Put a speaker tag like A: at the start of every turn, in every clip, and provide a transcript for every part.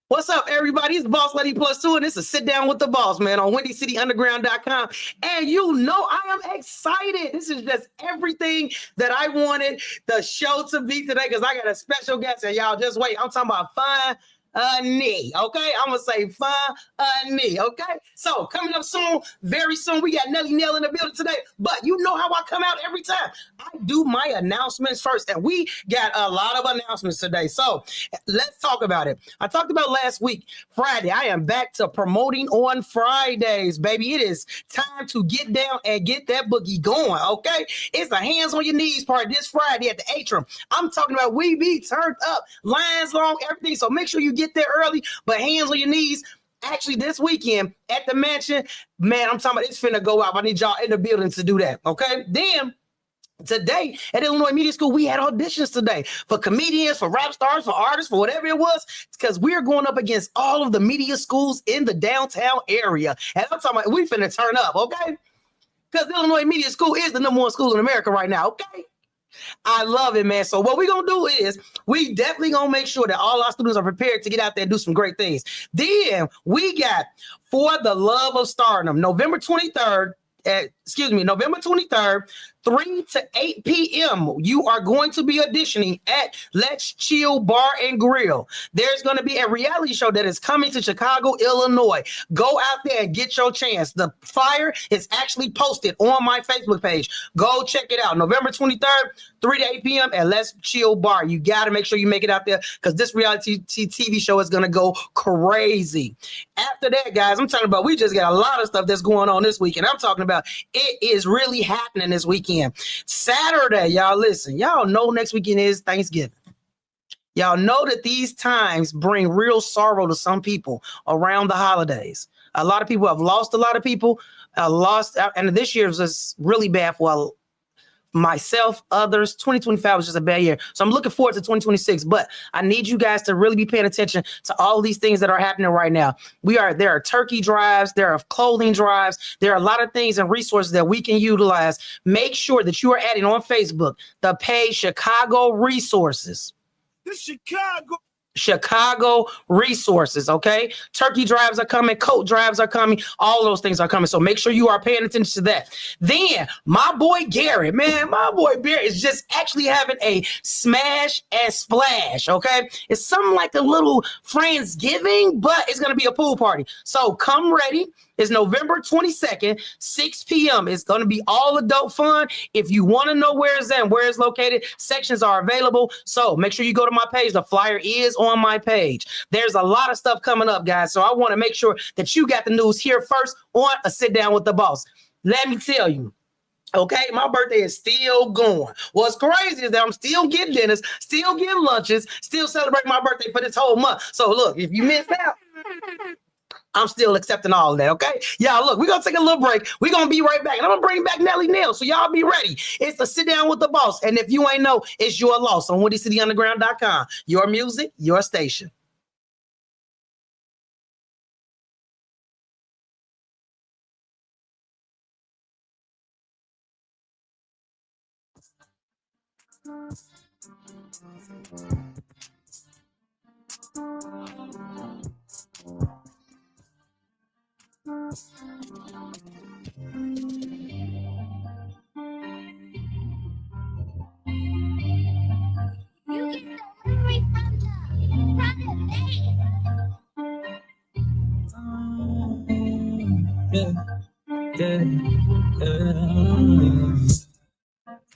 A: What's up, everybody? It's Boss Lady Plus Two, and this is Sit Down with the Boss, man, on WindyCityUnderground.com. And you know I am excited. This is just everything that I wanted the show to be today because I got a special guest, and y'all just wait. I'm talking about funny, okay? I'm going to say funny, okay? So coming up soon, very soon, we got Nelly Nell in the building today. But you know how I come out every time. I do my announcements first, and we got a lot of announcements today. So let's talk about it. I talked about last week, Friday. I am back to promoting on Fridays, baby. It is time to get down and get that boogie going, okay? It's a hands on your knees part this Friday at the Atrium. I'm talking about we be turned up, lines long, everything. So make sure you get there early, but hands on your knees. Actually, this weekend at the mansion, man, I'm talking about it's finna go out. I need y'all in the building to do that, okay? Then today at Illinois Media School, we had auditions today for comedians, for rap stars, for artists, for whatever it was, because we're going up against all of the media schools in the downtown area. And I'm talking about we finna turn up, okay? Because Illinois Media School is the #1 school in America right now, okay? I love it, man. So what we're going to do is we definitely going to make sure that all our students are prepared to get out there and do some great things. Then we got For the Love of Stardom, November 23rd, 3 to 8 p.m. You are going to be auditioning at Let's Chill Bar and Grill. There's going to be a reality show that is coming to Chicago, Illinois. Go out there and get your chance. The flyer is actually posted on my Facebook page. Go check it out. November 23rd, 3 to 8 p.m. at Let's Chill Bar. You got to make sure you make it out there because this reality TV show is going to go crazy. After that, guys, I'm talking about we just got a lot of stuff that's going on this weekend. I'm talking about it is really happening this weekend. Saturday, y'all listen. Y'all know next weekend is Thanksgiving. Y'all know that these times bring real sorrow to some people around the holidays. A lot of people have lost a lot of people. And this year was just really bad for myself, others. 2025 was just a bad year. So I'm looking forward to 2026, but I need you guys to really be paying attention to all these things that are happening right now. There are turkey drives, there are clothing drives, there are a lot of things and resources that we can utilize. Make sure that you are adding on Facebook the page Chicago Resources. Chicago Resources, okay? Turkey drives are coming, coat drives are coming, all those things are coming. So make sure you are paying attention to that. Then my boy Garrett, is just actually having a smash and splash, okay? It's something like a little Friendsgiving, but it's going to be a pool party. So come ready. It's November 22nd, 6 p.m. It's going to be all adult fun. If you want to know where it's at and where it's located, sections are available. So make sure you go to my page. The flyer is on my page. There's a lot of stuff coming up, guys. So I want to make sure that you got the news here first on a Sit Down with the Boss. Let me tell you. Okay, my birthday is still going. What's crazy is that I'm still getting dinners, still getting lunches, still celebrating my birthday for this whole month. So look, if you missed out, I'm still accepting all of that, okay? Y'all, look, we're going to take a little break. We're going to be right back. And I'm going to bring back Nelly Nell, so y'all be ready. It's a Sit Down with the Boss. And if you ain't know, it's your loss on WindyCityUnderground.com. Your music, your station.
B: You get the memory from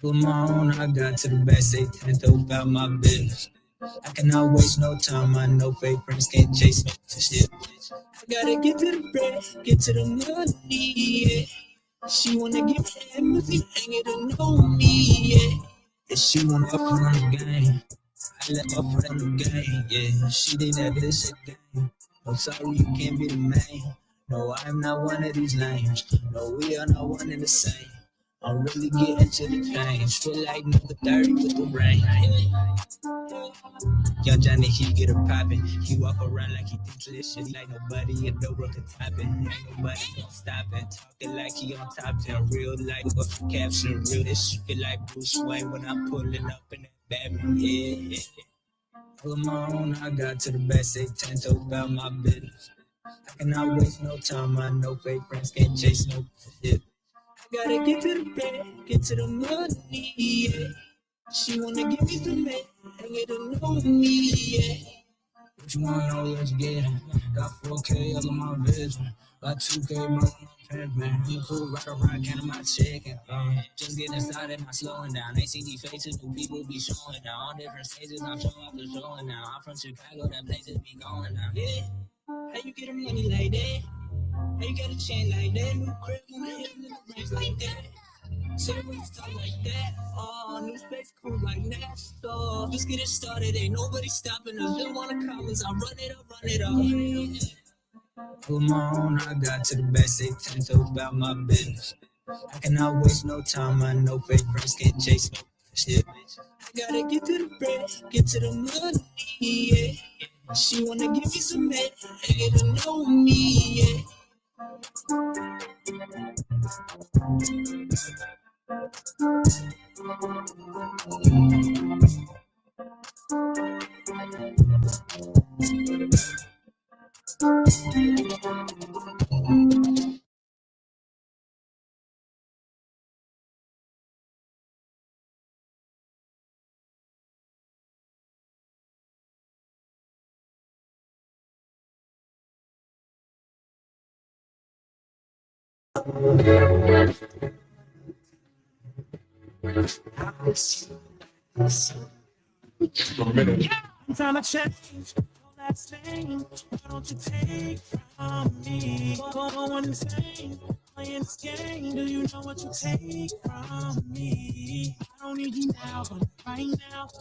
C: Come on, I got to the backstage to the dope about my business. I cannot waste no time. I know fake friends can't chase me. Shit. I gotta get to the bread, get to the money. Yeah. She wanna give me everything, ain't it know me. Yeah. And she wanna up on the game. I let up on the game. Yeah. She think that this shit game. I'm sorry, you can't be the man. No, I'm not one of these lames. No, we are not one and the same. I'm really getting to the change. Feel like number 30 with the rain. Young Johnny, he get it poppin'. He walk around like he thinks this shit like nobody in the world can top it. Ain't nobody gonna stop it. Talking like he on top 10. Real life, but caption real. This shit feel like Bruce Wayne when I'm pulling up in that Batman. Yeah. All on my own, I got to the best. They tend to about my business. I cannot waste no time. I know fake friends can't chase no shit. I gotta get to the bread, get to the money, yeah. She wanna give me some man, and get to know me, yeah. What you want, yo, let's get it. Got 4K all on my vision. Got 2K, bro, on my pimp, man. I'm a cool rock, can of my chicken. Just getting started, not slowing down. Ain't seen these faces, new people be showing now. On different stages, I'm showing up the showing now. I'm from Chicago, that places be going down. Yeah, how you get money like that? How you get a chain like that? New crib on the hip, little rings like that. Say when you start like that, new space cool like that. So just get it started, ain't nobody stopping us. Just wanna comments, I run it up. On my own, I got to the best. They tend to about my business. I cannot waste no time. I know fake friends can't chase no shit. I gotta get to the bread, get to the money, yeah. She wanna give me some head, and get to know me, yeah.
D: I'm trying to change all that thing. Why don't you take from me? Going insane, playing this game. Do you know what you take from me? I don't need you now, but right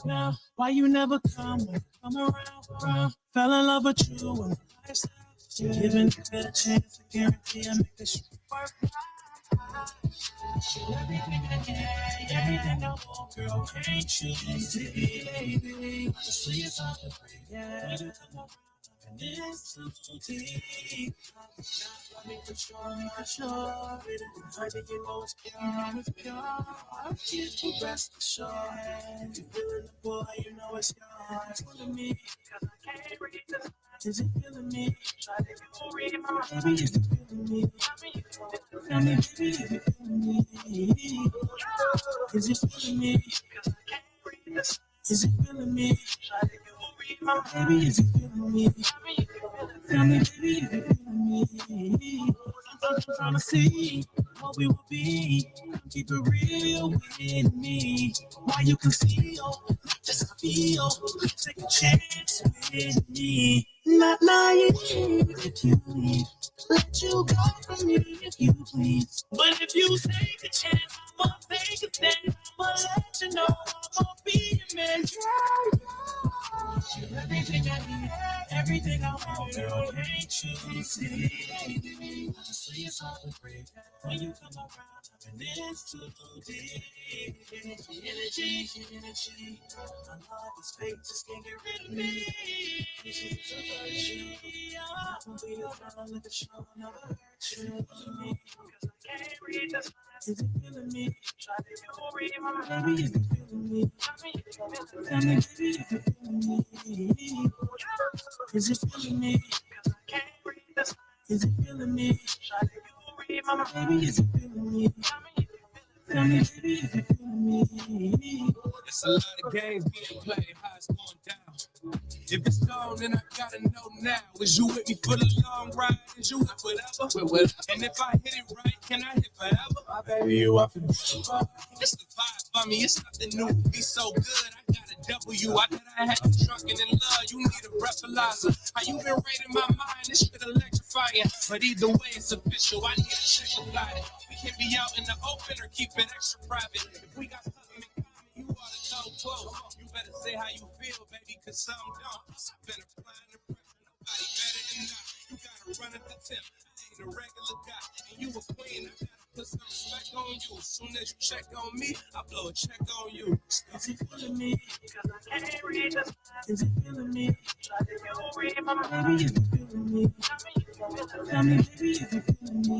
D: now. Why you never come around? Fell in love with you and lifestyle. You're giving it a chance to guarantee I make this work. Everything I get, everything I want, girl, can't you see, baby? Honestly, it's hard to breathe. Yeah, when you come around, and it's too deep. Not me for sure. Hard to get low, it's pure. I'm here to rest assured. You feeling the boy, you know it's yours. Look me, cause I can't read this. Is it feeling me? Try to read my mind. Baby, is it feeling me? Tell me, baby, is it feeling me? Is it feeling me? Cause I can't read this. Is it feeling me? Try to read my mind. Baby, is it feeling me? Tell me, baby, is it feeling me? I'm trying to see what we will be. Keep it real with me. Why you conceal, not just feel. Take a chance with me. Not lying if you leave. Let you go from me if you please. But if you take a chance, I'ma take a stand. I'ma let you know I'ma be your man. You're everything I need, everything I want, girl. Can't you see? Honestly, it's hard to breathe when you come around. And it's too deep. Energy. My love is fake, just can't get rid of me. I'll be around like a show, never hurt you. Cause I can't read this. Is it feeling me? Try to read my mind. Baby, is it feeling me? Tell me, baby, is it feeling me? Is it feeling me? Cause I can't read this. Is it feeling me? Try to read my mind. Baby, is it feeling me? Tell me, baby, is it feeling me?
E: It's a lot of games being played, how it's going down. If it's gone, then I gotta know now. Is you with me for the long ride? Is you with whatever? And if I hit it right, can I hit forever? My baby, you up and it's the vibe for me, it's nothing new. Be so good, I got a W. I thought I had you drunken in love, you need a breathalyzer. How you been raiding my mind, this shit electrifying. But either way, it's official, I need to check about it. We can be out in the open or keep it extra private. If we got something in common, you ought to know close. You better say how you feel, baby, cause some don't. I've been applying the pressure, nobody better than I. You gotta run at the tip, I ain't a regular guy. And you a queen, I gotta put some respect on you. As soon as you check on me, I blow a check on you.
D: Is it feeling me? Cause I can't read this. Is it feeling me? Try to read my mind. Baby, is it feeling me? Tell me, baby, is it feeling me?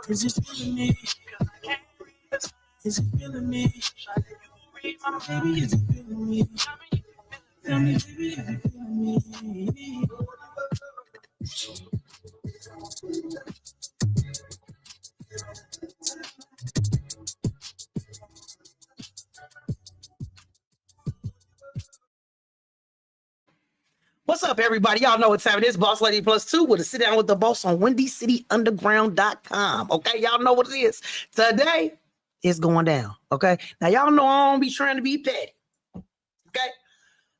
D: Is it feeling me? Cause I can't read this. Is it feeling me? Try to read my mind. Baby, is it feeling me?
A: What's up, everybody? Y'all know what's happening. It's Boss Lady Plus 2 with a sit down with the boss on WindyCityUnderground.com. Okay, y'all know what it is. Today it's going down. Okay, now y'all know I don't be trying to be petty. Okay,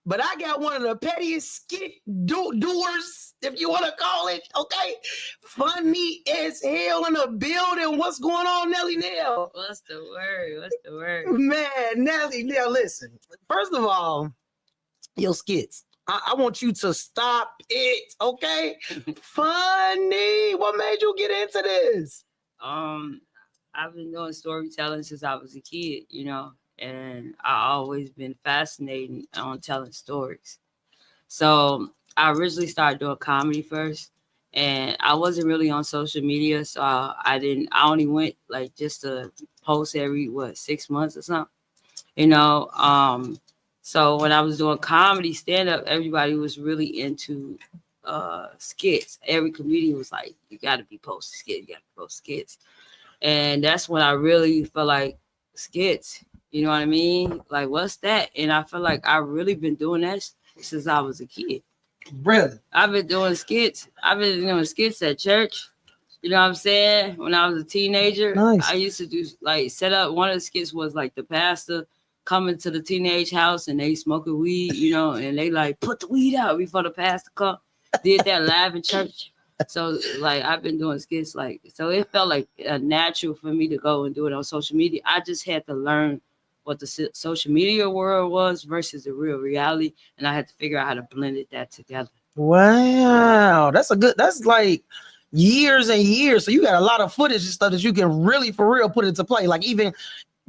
A: but I got one of the pettiest skit doers, if you want to call it. Okay, funny as hell in the building. What's going on, Nelly Nell?
F: What's the word? What's the word?
A: Man, Nelly Nell, listen. First of all, your skits. I want you to stop it, okay? Funny. What made you get into this?
F: I've been doing storytelling since I was a kid, you know, and I always been fascinated on telling stories. So I originally started doing comedy first, and I wasn't really on social media, so I only went like just to post every 6 months or something, you know. So when I was doing comedy stand-up, everybody was really into skits. Every comedian was like, you gotta be posting skits, you gotta post skits. And that's when I really felt like skits, you know what I mean? Like, what's that? And I feel like I've really been doing that since I was a kid.
A: Really?
F: I've been doing skits. I've been doing skits at church. You know what I'm saying? When I was a teenager,
A: Nice.
F: I used to do like set up. One of the skits was like the pastor coming to the teenage house and they smoking weed, you know, and they like put the weed out before the pastor come. Did that live in church. So like I've been doing skits like, so it felt like natural for me to go and do it on social media. I just had to learn what the social media world was versus the real reality, and I had to figure out how to blend that together.
A: Wow, that's like years and years. So you got a lot of footage and stuff that you can really for real put into play. Like even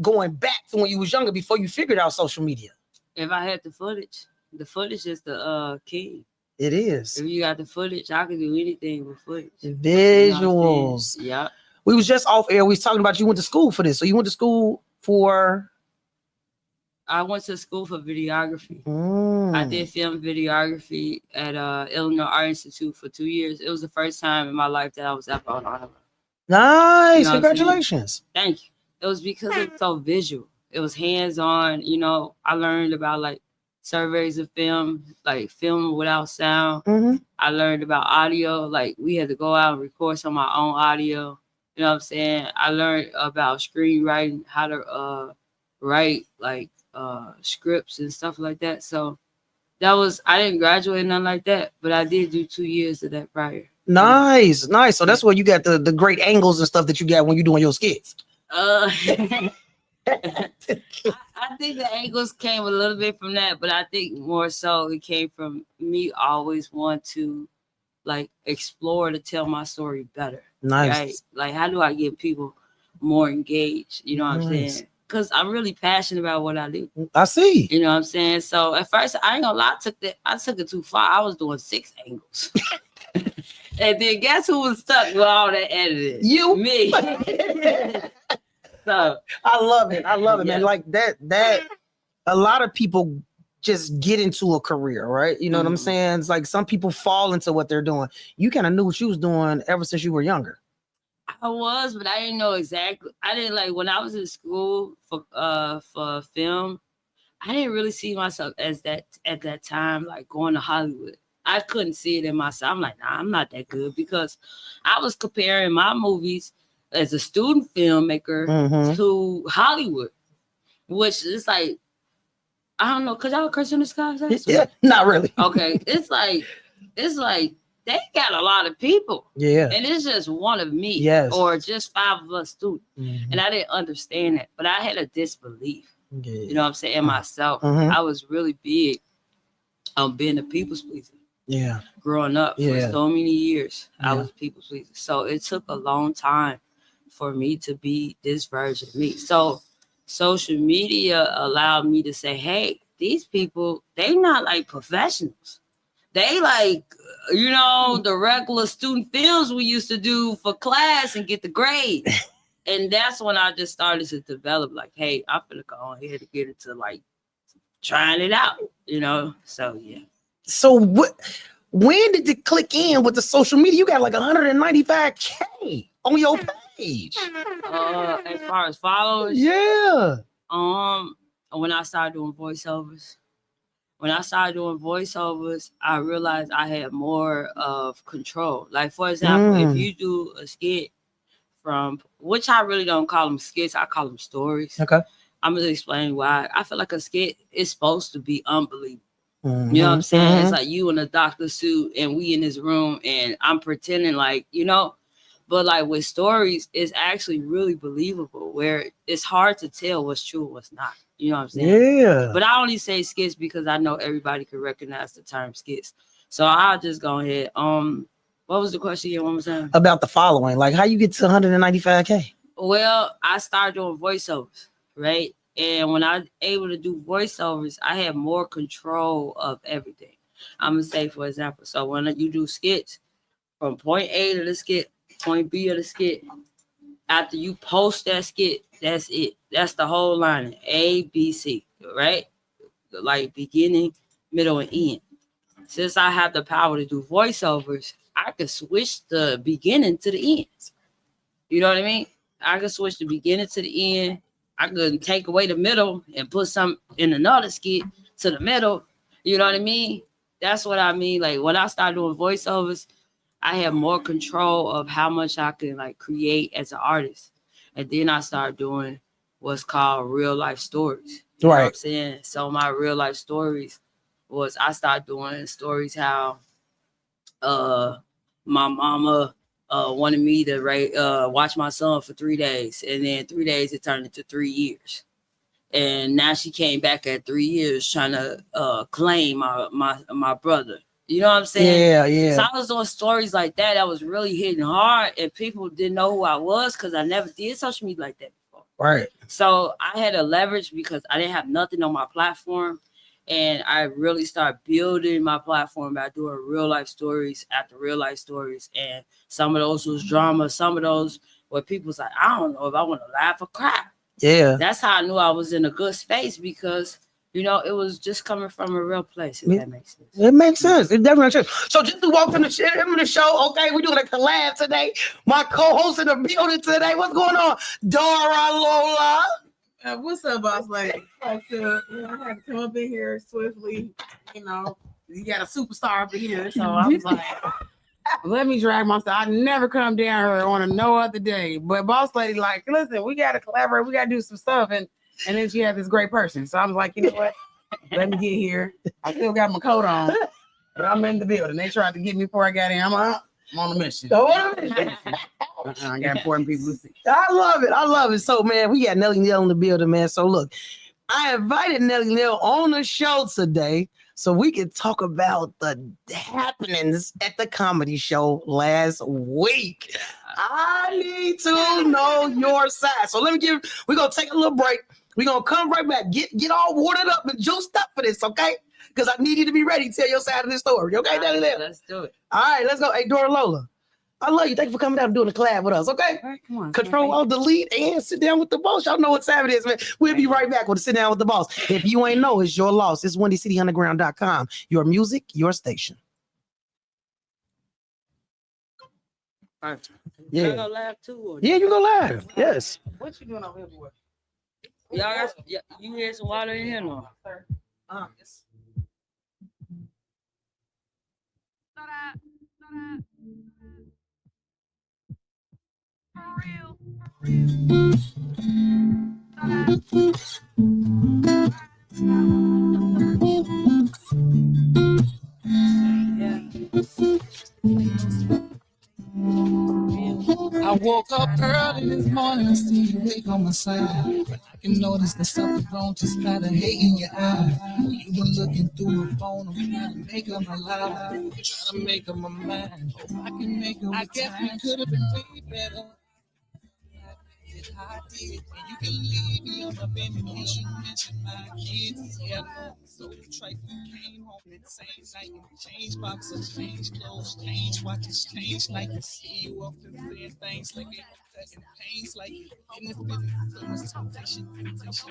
A: going back to when you was younger before you figured out social media.
F: If I had the footage is the key.
A: It is.
F: If you got the footage, I can do anything with footage.
A: Visuals.
F: You know yeah.
A: We was just off air. We was talking about you went to school for this. So you went to school for?
F: I went to school for videography.
A: Mm.
F: I did film videography at Illinois Art Institute for 2 years. It was the first time in my life that I was ever on honor.
A: Nice.
F: You know
A: Congratulations.
F: Thank you. It was because it's so visual. It was hands-on. You know, I learned about like surveys of film, like film without sound.
A: Mm-hmm.
F: I learned about audio. Like we had to go out and record some of our own audio. You know what I'm saying? I learned about screenwriting, how to write like scripts and stuff like that. So that was, I didn't graduate nothing like that, but I did do 2 years of that prior.
A: Nice. So that's where you got the great angles and stuff that you got when you're doing your skits.
F: I think the angles came a little bit from that, but I think more so it came from me always want to like explore to tell my story better.
A: Nice.
F: Right? Like how do I get people more engaged? You know what I'm saying? Because I'm really passionate about what I do.
A: I see.
F: You know what I'm saying? So at first, I ain't gonna lie, I took it too far. I was doing 6 angles. And then guess who was stuck with all that editing?
A: You.
F: Me. So
A: I love it, man. Like that a lot of people just get into a career, right? You know what I'm saying? It's like some people fall into what they're doing. You kind of knew what you was doing ever since you were younger.
F: I was, but I didn't know exactly. I didn't like when I was in school for film. I didn't really see myself as that at that time, like going to Hollywood. I couldn't see it in myself. I'm like, nah, I'm not that good because I was comparing my movies as a student filmmaker to Hollywood, which is like, I don't know. Could y'all curse in the sky?
A: Yeah, not really.
F: Okay, it's like they got a lot of people.
A: Yeah.
F: And it's just one of me.
A: Yes.
F: Or just 5 of us students. And I didn't understand that. But I had a disbelief.
A: Yeah.
F: You know what I'm saying? In myself. I was really big on being a people's pleaser.
A: Yeah.
F: Growing up for so many years, I was a people's pleaser. So it took a long time for me to be this version of me. So social media allowed me to say, hey, these people, they not like professionals. They like, you know, the regular student films we used to do for class and get the grade. And that's when I just started to develop like, hey, I'm gonna go on here to get into like trying it out, you know? So, yeah.
A: So when did it click in with the social media? You got like 195K on your page.
F: As far as followers,
A: Yeah.
F: when I started doing voiceovers. When I started doing voiceovers, I realized I had more of control. Like, for example, if you do a skit from, which I really don't call them skits, I call them stories.
A: Okay.
F: I'm going to explain why. I feel like a skit is supposed to be unbelievable.
A: Mm-hmm.
F: You know what I'm saying? It's like you in a doctor suit and we in this room and I'm pretending like, you know, but like with stories, it's actually really believable where it's hard to tell what's true and what's not. You know what I'm saying?
A: Yeah.
F: But I only say skits because I know everybody can recognize the term skits. So I'll just go ahead. What was the question again? One more time.
A: About the following. Like how you get to 195K?
F: Well, I started doing voiceovers, right? And when I was able to do voiceovers, I had more control of everything. I'm gonna say, for example, so when you do skits from point A to the skit, point B of the skit, after you post that skit, that's it. That's the whole line. A, B, C, right? Like beginning, middle, and end. Since I have the power to do voiceovers, I can switch the beginning to the end. You know what I mean? I can switch the beginning to the end. I could take away the middle and put some in another skit to the middle. You know what I mean? That's what I mean. Like when I started doing voiceovers, I have more control of how much I can like create as an artist. And then I started doing what's called real life stories. You know what I'm saying? So my real life stories was I started doing stories how my mama wanted me to watch my son for 3 days, and then 3 days it turned into 3 years, and now she came back at 3 years trying to claim my brother. You know what I'm saying?
A: Yeah.
F: So I was doing stories like that. That was really hitting hard, and people didn't know who I was because I never did social media like that before.
A: Right.
F: So I had a leverage because I didn't have nothing on my platform. And I really started building my platform by doing real life stories after real life stories. And some of those was drama. Some of those where people was like, I don't know if I want to laugh or cry.
A: Yeah.
F: That's how I knew I was in a good space because, you know, it was just coming from a real place, if that makes sense.
A: It makes sense. It definitely makes sense. So just to walk in the show, okay, we're doing a collab today. My co-host in the building today. What's going on? Dora Lola.
G: What's up, boss lady? I had to come up in here swiftly. You know, you got a superstar up in here, so I was like, let me drag myself. I never come down here on no other day. But boss lady, like, listen, we got to collaborate. We got to do some stuff. And then she had this great person. So I was like, you know what? Let me get here. I still got my coat on, but I'm in the building. They tried to get me before I got in. I'm on a mission. I got important people to see.
A: I love it. So, man, we got Nelly Neal in the building, man. So, look, I invited Nelly Neal on the show today so we could talk about the happenings at the comedy show last week. I need to know your side. So, we're going to take a little break. We're going to come right back. Get all watered up and juiced up for this, okay? Because I need you to be ready to tell your side of this story, okay, Nelly Neal?
F: Let's do it.
A: All right, let's go. Hey, Dora Lola. I love you. Thank you for coming out and doing the collab with us, okay?
G: All right, come on.
A: Control, Alt, Delete, and Sit Down with the Boss. Y'all know what time it is, man. We'll be right back with Sit Down with the Boss. If you ain't know, it's your loss. It's WindyCityUnderground.com. Your music, your station.
F: Perfect.
A: Yeah.
F: You go live too? Or
A: Yeah, you go live. Yes.
G: What you doing over here, boy?
F: Y'all got you had some water in here, no?
G: Yes.
D: I woke up early this morning and see you wake on my side. But I can notice there's something wrong, just not a hate in your eye. You been looking through a phone, I'm trying to make up my life. Trying to make up my mind. Hope I can make up. I guess we could have been way better. I did, and you can leave me on my baby case. You mentioned my kids, yeah. So trite, you came home that same night and changed boxes, changed clothes, changed watches, changed like I see you often saying things like it.
E: cutting pains like it. In this business, so much temptation,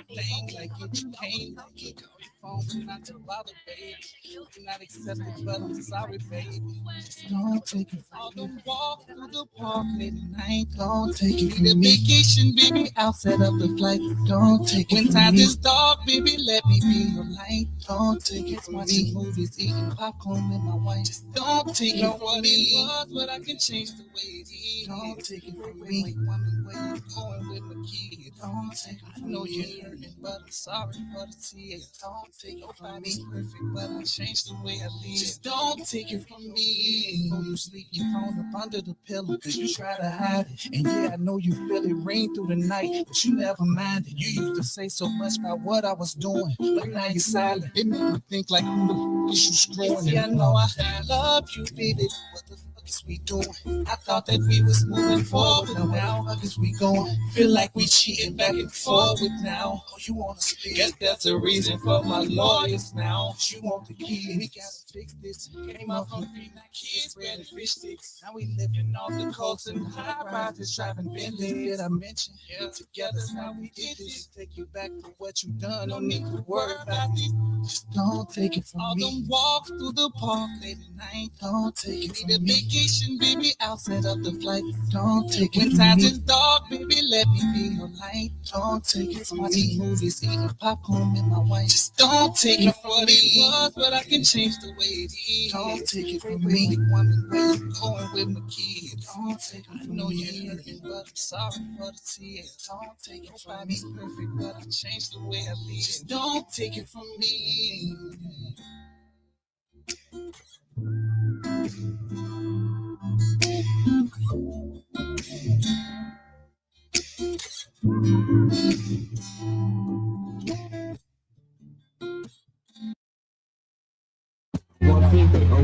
E: thing like it. You came like it. Call your phone, do not to bother, baby. Do not accept it, but I'm sorry, baby. Just don't take it. All the walk through the park late at night. Don't take it. Need a vacation, baby. I'll set up the flight. Don't take it. When times is dark, baby, let me be your light. Don't take it. Watching movies, eating popcorn with my wife. Just don't take it from me. But I can change the way it is. Don't take it from me. Woman, where you going with my kid? Don't take it. I know you're hurting, but I'm sorry for the tears. Don't take it from me. Perfect, but I changed the way I live. Just don't take it from me. Before you sleep, you thrown up under the pillow, cause you try to hide it. And yeah, I know you feel it rain through the night, but you never minded. You used to say so much about what I was doing, but now you're silent. It made me think like, who the f is you screwing? Yeah, I know I love you, baby. What the fuck is we doing? I thought that we was moving forward. Now how is we going? Feel like we cheating back and forward now. Oh, you wanna speak? Guess that's the reason for my lawyers now. You want the key? We gotta fix this. Came up hungry, now kids spreading fish sticks. Now we living off the coast and high rises, driving Bentley. Did I mention? Yeah, together's how we did this. Take you back to what you done. Don't need to worry about this. Just don't take it from me. All them walks through the park late at night. Don't take it from me. Need a vacation, baby. I'll set up the flight. Don't take it from me. When times is dark, baby, let me be your light. Don't take it from me. Watching movies, eating popcorn with my wife. Just don't take it from what it was, but I can change the way it is. Don't take it from me. Woman, where you going with my kids? Don't take it. I know you're hurting, but I'm sorry for the tears. Don't take it from me. Perfect, but I changed the way I live. Just don't take it from me.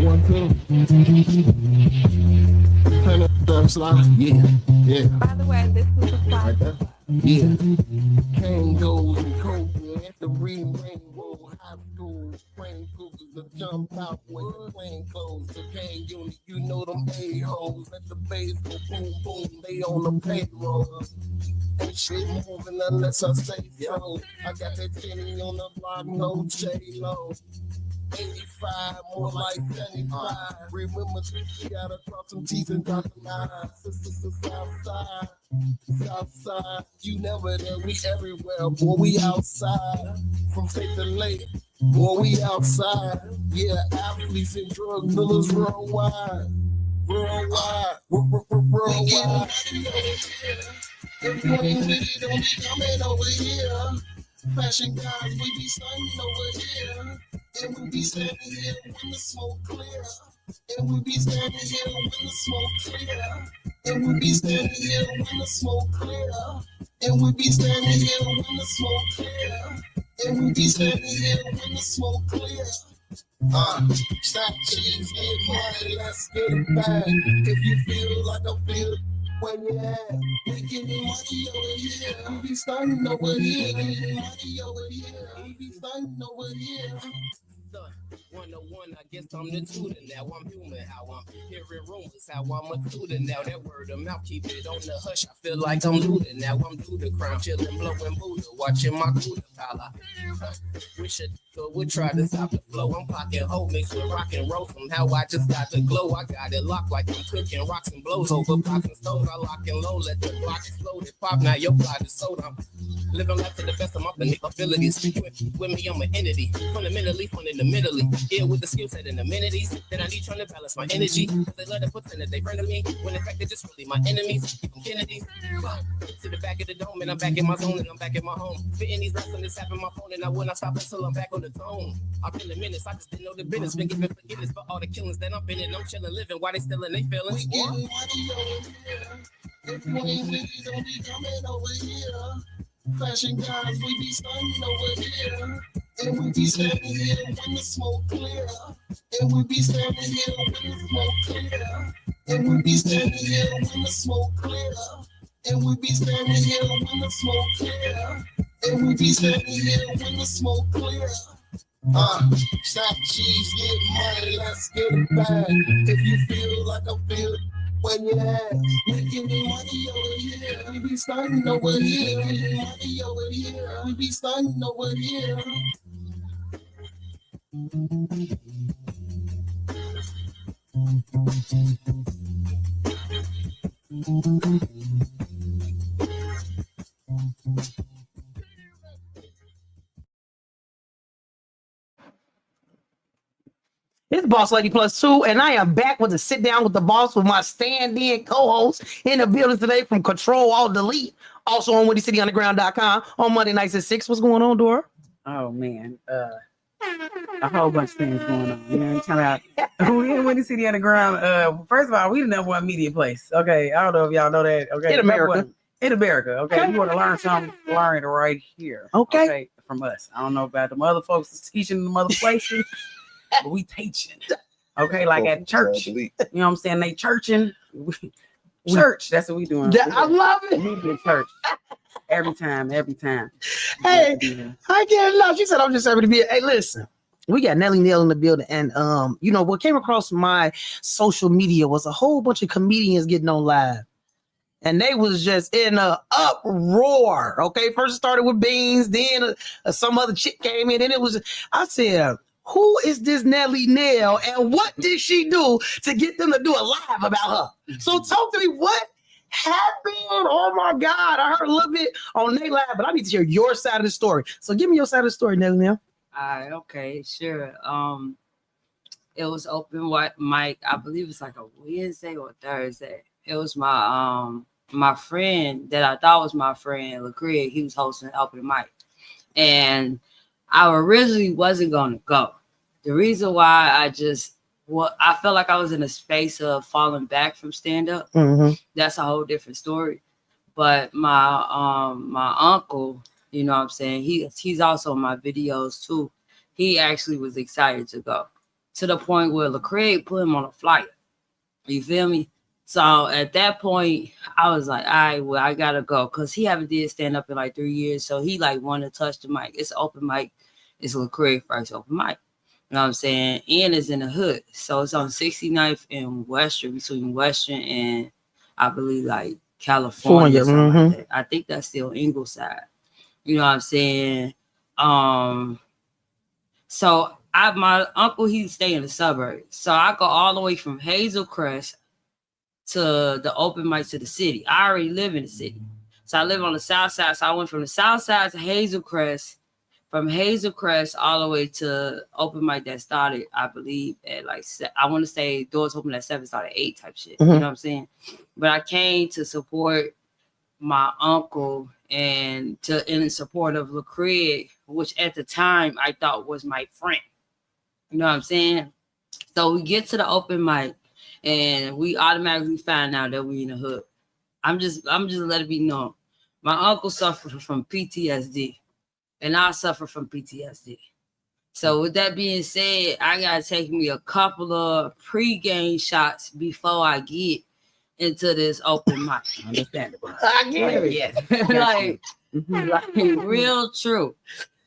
H: One, two. Turn it up, slide. Yeah.
I: By the way, this is a
H: Right
I: slide.
H: there. Yeah. Kangos and Coke at the rainbow high school. Plane cookers to jump out when the plane closed. The gang unit, you know them a-holes. Let the bass go boom, boom. They on the payroll. Ain't shit moving unless I say so. I got that penny on the block, no J-Lo. 85, more like 75. Remember, we gotta cross some T's and dot the lines. Sisters to Southside, Southside. You never there, we everywhere. Boy, we outside. From state to lake, boy, we outside. Yeah, athletes and drug dealers worldwide. Worldwide. If you ain't with it, don't be coming over here. Fashion guys, we be stunning over here. And we be standing here when the smoke clear. And we be standing here when the smoke clear. And we be standing here when the smoke clear. And we be standing here when the smoke clear. And we be standing here when the smoke clear. Stop cheese, get money, let's get it back. If you feel like I feel where you at, we getting money over here. We be starting over here. Money over here. We be starting over here.
J: 101, I guess I'm the tutor now. I'm human, how I'm hearing rumors, how I'm a student now. That word of mouth, keep it on the hush. I feel like I'm looting now. I'm through the crown, chilling, blowing Buddha, watching my Buddha pala. Wish a would try to stop the flow. I'm pocket whole mixed with rock and roll. Somehow I just got the glow. I got it locked like I'm cooking rocks and blows over pots and stoves. I lock and low, let the block explode. It pop now, your plot is sold. I'm living life to the best of my abilities. With me, I'm an entity. Fundamentally, fundamentally. Ill with the skill set and amenities. That I need trying to balance my energy. They let it pretend that they friend of me. When in fact they're just really my enemies. Keep them Kennedys. To the back of the dome and I'm back in my zone and I'm back in my home. Fitting these reps on this app in my phone and I will not stop until I'm back on the throne. I've been in minutes, I just didn't know the business. Been giving forgiveness for all the killings that I've been in. I'm chilling, living while they still in they feelings.
H: We getting money over here. If you ain't with it, don't be coming over here. Fashion guys, we be stunning over here. And we be standing here when the smoke clear. And we be standing here when the smoke clear. And we be standing here when the smoke clear. And we be standing here when the smoke clear. And we be standing here when the smoke clear. Stop cheese, get money, let's get it back. If you feel like I feel, Where you at? Making the money over here. We be starting over here. Making money over here. We be starting over here.
A: It's Boss Lady Plus 2, and I am back with a sit down with the boss with my stand-in co-host in the building today from Control Alt Delete, also on WITGCityUnderground.com on Monday nights at 6. What's going on, Dora?
G: Oh man, a whole bunch of things going on. You know, I'm talking about we in Windy City Underground. First of all, we the number one media place. Okay, I don't know if y'all know that. Okay,
A: In America.
G: In America. Okay, you want to learn something? Learn it right here.
A: Okay.
G: From us. I don't know about the other folks that's teaching in the other places, but we teaching. Okay, like at church. You know what I'm saying? They churching. Church. That's what we doing.
A: I love it.
G: Media church. Every time.
A: Hey, I can't enough. She said, I'm just happy to be here. Hey, listen, we got Nelly Nail in the building. And, you know, what came across my social media was a whole bunch of comedians getting on live. And they was just in a uproar. Okay, first it started with Beans, then some other chick came in, and it was, I said, who is this Nelly Nail, and what did she do to get them to do a live about her? So talk to me, what happened? Oh my God, I heard a little bit on their live, but I need to hear your side of the story. So give me your side of the story, Nelly Nail.
F: Okay, sure. It was open mic. I believe it's like a Wednesday or Thursday. It was my friend that I thought was my friend, LaCree. He was hosting open mic, and I originally wasn't going to go. The reason why I felt like I was in a space of falling back from stand up.
A: Mm-hmm.
F: That's a whole different story. But my uncle, you know what I'm saying, he's also in my videos too. He actually was excited to go, to the point where LaCree put him on a flyer. You feel me? So at that point, I was like, all right, well, I gotta go, because he haven't did stand up in like 3 years. So he like wanted to touch the mic. It's open mic. It's LaCree first open mic. You know what I'm saying? And it's in the hood. So it's on 69th and Western, between Western and I believe like California. Like that. I think that's still Ingleside. You know what I'm saying? So my uncle, he stay in the suburbs. So I go all the way from Hazelcrest to the open mic to the city. I already live in the city. So I live on the south side. So I went from the south side to Hazelcrest, from Hazelcrest all the way to open mic that started, I believe, at like, I want to say doors open at 7, started at 8 type shit.
A: Mm-hmm.
F: You know what I'm saying? But I came to support my uncle and in support of LaCree, which at the time I thought was my friend. You know what I'm saying? So we get to the open mic and we automatically find out that we in the hood. I'm just letting it be known. My uncle suffered from PTSD, and I suffer from PTSD. So with that being said, I gotta take me a couple of pre-game shots before I get into this open mic.
G: Understandable.
A: I get it.
F: Yeah. like real true.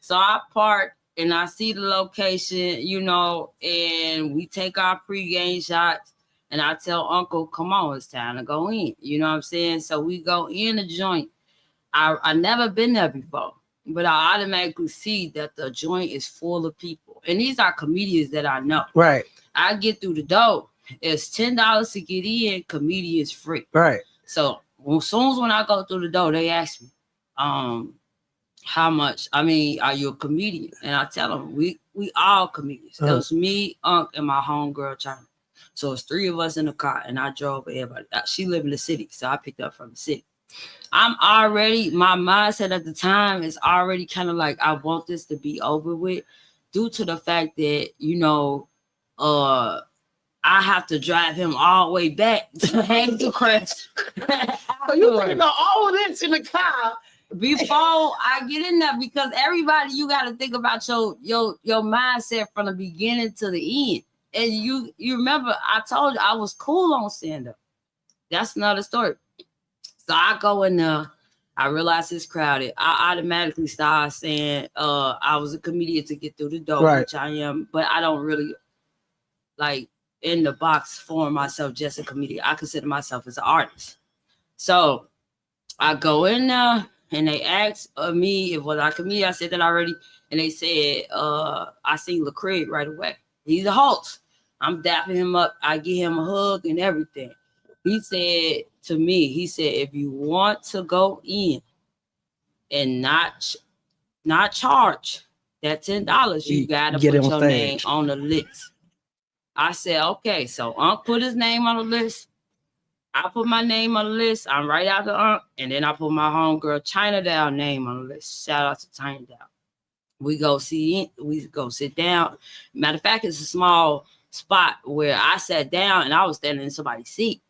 F: So I park and I see the location, you know, and we take our pre-game shots. And I tell Uncle, come on, it's time to go in. You know what I'm saying? So we go in the joint. I never been there before, but I automatically see that the joint is full of people. And these are comedians that I know.
A: Right. I
F: get through the door. It's $10 to get in, comedians free.
A: Right.
F: So as soon as when I go through the door, they ask me, how much? I mean, are you a comedian? And I tell them, we all comedians. It was me, Unc, and my homegirl, China. So it's 3 of us in the car, and I drove everybody. She lived in the city, so I picked up from the city. My mindset at the time is already kind of like, I want this to be over with, due to the fact that, you know, I have to drive him all the way back to Hazelcrest.
A: So you thinking about all of this in the car
F: before I get in there, because everybody, you got to think about your mindset from the beginning to the end. And you remember, I told you I was cool on stand-up. That's another story. So I go in there, I realize it's crowded. I automatically start saying I was a comedian to get through the door,
A: right,
F: which I am, but I don't really, like, in the box for myself just a comedian. I consider myself as an artist. So I go in there and they asked me if was I comedian. I said that already. And they said, I seen Lecrae right away. He's a host. I'm dapping him up. I give him a hug and everything. He said to me, he said, if you want to go in and not charge that $10, you gotta
A: Get
F: put
A: on
F: your
A: stage.
F: name on the list. I said, okay. So Unc put his name on the list. I put my name on the list. I'm right after Unc. And then I put my homegirl China Down name on the list. Shout out to China Down. We go sit down. Matter of fact, it's a small spot where I sat down and I was standing in somebody's seat.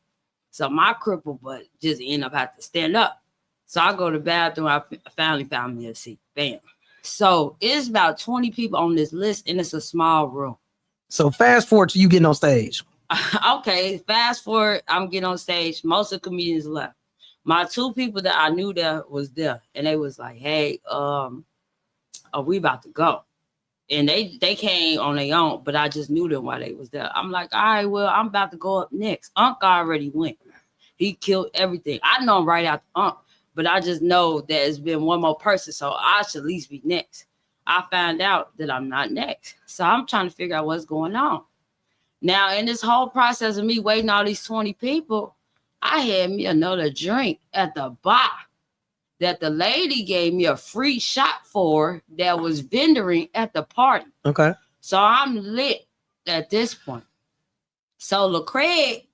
F: So my crippled butt just ended up having to stand up. So I go to the bathroom. I finally found me a seat. Bam. So it's about 20 people on this list and it's a small room.
A: So fast forward to you getting on stage.
F: Okay, fast forward. I'm getting on stage. Most of the comedians left. My two people that I knew that was there, and they was like, "Hey, we about to go," and they came on their own, but I just knew them while they was there. I'm like, "All right, well, I'm about to go up next." Unc already went. He killed everything. I know him right after Unc, but I just know that it's been one more person, so I should at least be next. I found out that I'm not next, so I'm trying to figure out what's going on. Now, in this whole process of me waiting all these 20 people, I had me another drink at the bar that the lady gave me a free shot for that was vendoring at the party.
A: Okay.
F: So I'm lit at this point. So Lecrae,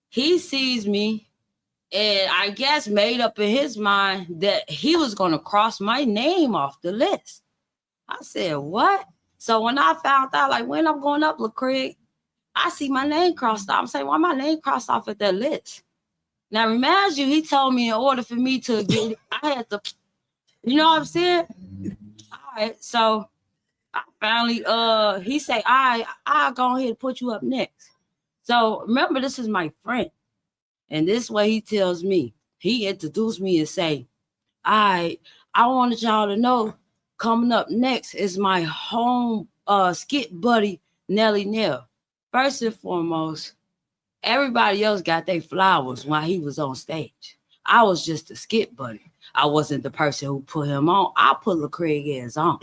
F: he sees me and I guess made up in his mind that he was going to cross my name off the list. I said, what? So when I found out, like when I'm going up, Lecrae, I see my name crossed off. I'm saying, why my name crossed off at that list? Now, remind you, he told me in order for me to get it, I had to, you know what I'm saying? All right, so I finally, he said, I'll go ahead and put you up next. So remember, this is my friend. And this way he tells me, he introduced me and say, I wanted y'all to know coming up next is my home skit buddy, Nelly Nell. First and foremost, everybody else got their flowers while he was on stage. I was just a skit buddy. I wasn't the person who put him on. I put Lecrae ass on.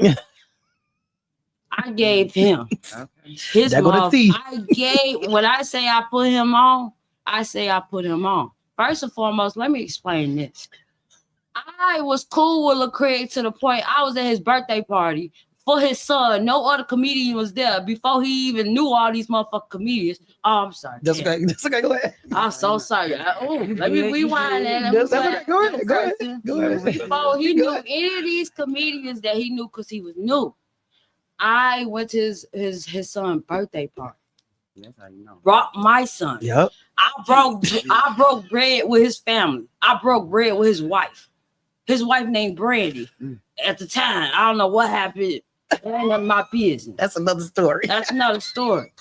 F: I gave him his mouth. When I say I put him on, I say I put him on. First and foremost, let me explain this. I was cool with Lecrae to the point I was at his birthday party for his son. No other comedian was there before he even knew all these motherfucking comedians. Oh, I'm sorry.
A: That's okay. That's okay. Go ahead.
F: I'm so sorry. Let me rewind that.
A: That's okay. Go ahead. Go ahead.
F: Before he knew any of these comedians that he knew because he was new, I went to his son's birthday party. That's how you know. Brought my son.
A: Yep.
F: I broke bread with his family. I broke bread with his wife. His wife named Brandy. At the time, I don't know what happened. It ain't none of my business.
A: That's another story.
F: That's another story.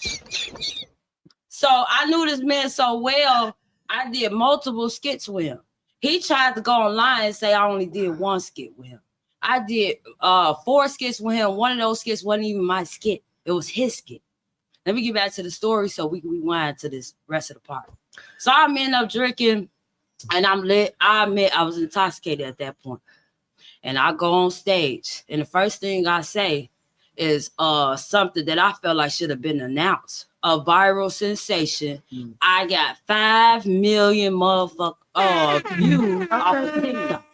F: So I knew this man so well, I did multiple skits with him. He tried to go online and say I only did one skit with him. I did 4 skits with him. One of those skits wasn't even my skit. It was his skit. Let me get back to the story so we can rewind to this rest of the party. So I ended up drinking and I'm lit. I admit I was intoxicated at that point. And I go on stage, and the first thing I say is something that I felt like should have been announced. A viral sensation. I got 5 million motherfuckers views off of TikTok.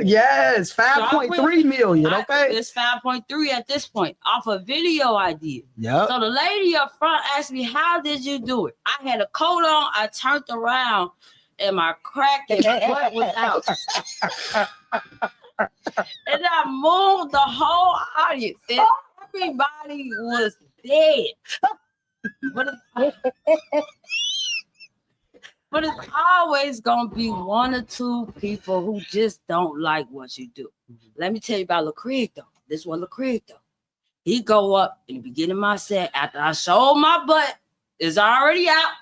A: Yes, 5.3 million. Okay.
F: It's 5.3 at this point off a video I did.
A: Yeah.
F: So the lady up front asked me, how did you do it? I had a coat on, I turned around, and my crack and butt was out. And I moved the whole audience, and everybody was dead. But it's always gonna be 1 or 2 people who just don't like what you do. Let me tell you about Lecrae though. This was Lecrae though. He go up in the beginning of my set after I showed my butt. It's already out.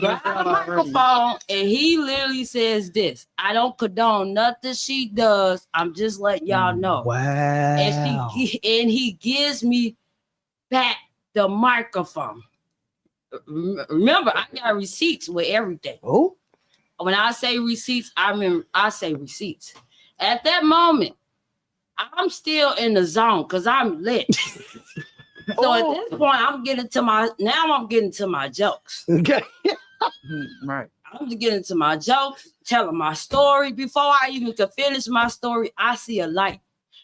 F: Grab the microphone and he literally says this. I don't condone nothing she does. I'm just letting y'all know.
A: Wow.
F: And he gives me back the microphone. Remember, I got receipts with everything.
A: Oh,
F: When I say receipts, I say receipts. At that moment, I'm still in the zone because I'm lit. So at this point, I'm getting to my jokes.
A: okay.
G: Right.
F: I'm just getting to my jokes, telling my story. Before I even could finish my story, I see a light.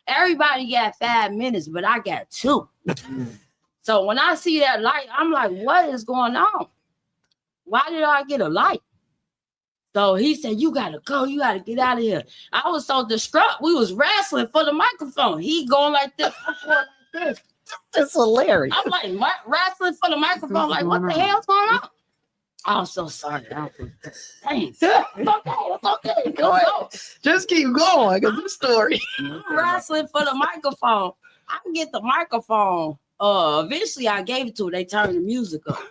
F: Everybody got 5 minutes, but I got 2. So when I see that light, I'm like, what is going on? Why did I get a light? So he said, you gotta go, you gotta get out of here. I was so distraught. We was wrestling for the microphone. He going like this, I'm going like this.
A: That's hilarious.
F: I'm like wrestling for the microphone, like, what the hell's going on? I'm so sorry. Thanks. It's okay.
A: Go ahead. Just keep going, because this story.
F: I'm wrestling for the microphone. I can get the microphone. Eventually I gave it to her. They turned the music up.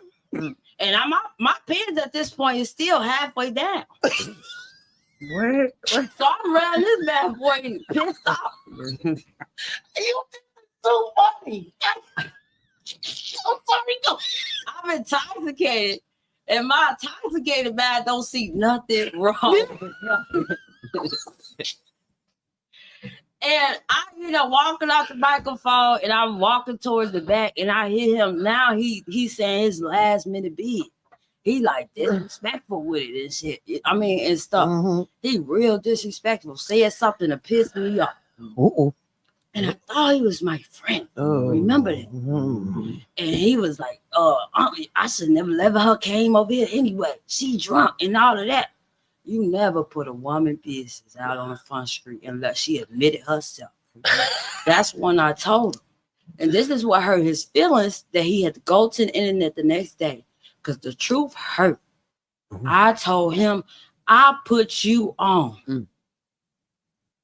F: And my pins at this point is still halfway down.
G: What?
F: So I'm running this bad boy pissed off. You so funny. I'm sorry. Go. I'm intoxicated. And my intoxicated man don't see nothing wrong with nothing. And I, walking out the microphone, and I'm walking towards the back, and I hear him. Now he's saying his last minute beat. He like disrespectful with it and shit. I mean, and stuff.
A: Mm-hmm.
F: He real disrespectful. Said something to piss me off.
A: Uh-oh.
F: And I thought he was my friend.
A: Oh.
F: Remember that?
A: Mm-hmm.
F: And he was like, I should never let her came over here anyway. She drunk and all of that. You never put a woman business out on the front street unless she admitted herself. That's when I told him. And this is what hurt his feelings, that he had to go to the internet the next day. Because the truth hurt.
A: Mm-hmm.
F: I told him, I put you on.
A: Mm.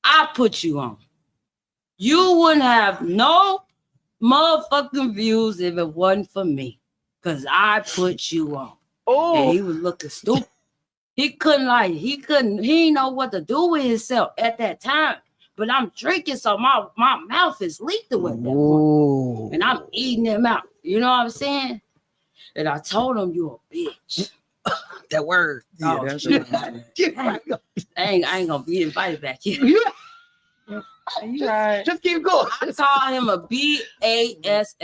F: I put you on. You wouldn't have no motherfucking views if it wasn't for me. Because I put you on.
A: Oh.
F: And he was looking stupid. He didn't know what to do with himself at that time. But I'm drinking, so my mouth is lethal at that point. And I'm eating him out. You know what I'm saying? And I told him, you a bitch.
A: That word.
F: Oh,
A: that's
F: shit.
A: right.
F: I ain't gonna be invited back here.
A: Just keep going.
F: I call him a BASS.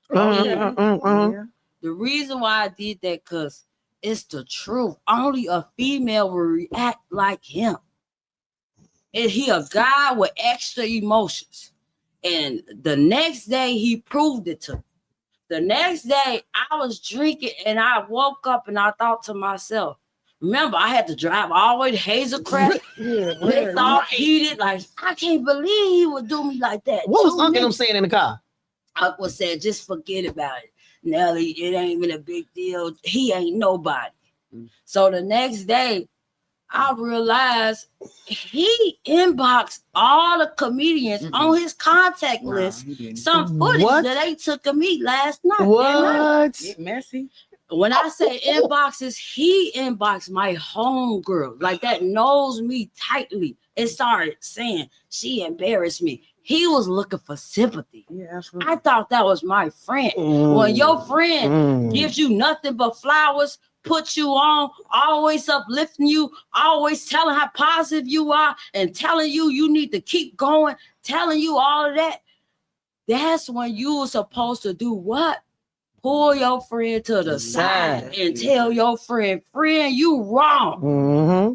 A: Mm-hmm.
F: The reason why I did that, because it's the truth. Only a female will react like him. And he a guy with extra emotions. And the next day, he proved it to me. The next day, I was drinking and I woke up and I thought to myself, remember, I had to drive all the way to Hazelcrest. Pissed off, heated. Like, I can't believe he would do me like that.
A: What was Uncle them saying in the car?
F: Uncle said, just forget about it. Nelly, it ain't even a big deal. He ain't nobody. So the next day, I realized he inboxed all the comedians on his contact list some footage that they took of me last night.
A: What?
G: Get messy.
F: When I say inboxes, he inboxed my homegirl, like that knows me tightly, and started saying she embarrassed me. He was looking for sympathy.
G: Yeah, absolutely.
F: I thought that was my friend. When your friend gives you nothing but flowers, put you on, always uplifting you, always telling how positive you are, and telling you you need to keep going, telling you all of that, that's when you were supposed to do what? Pull your friend to the side and tell your friend, you wrong.
A: Mm-hmm.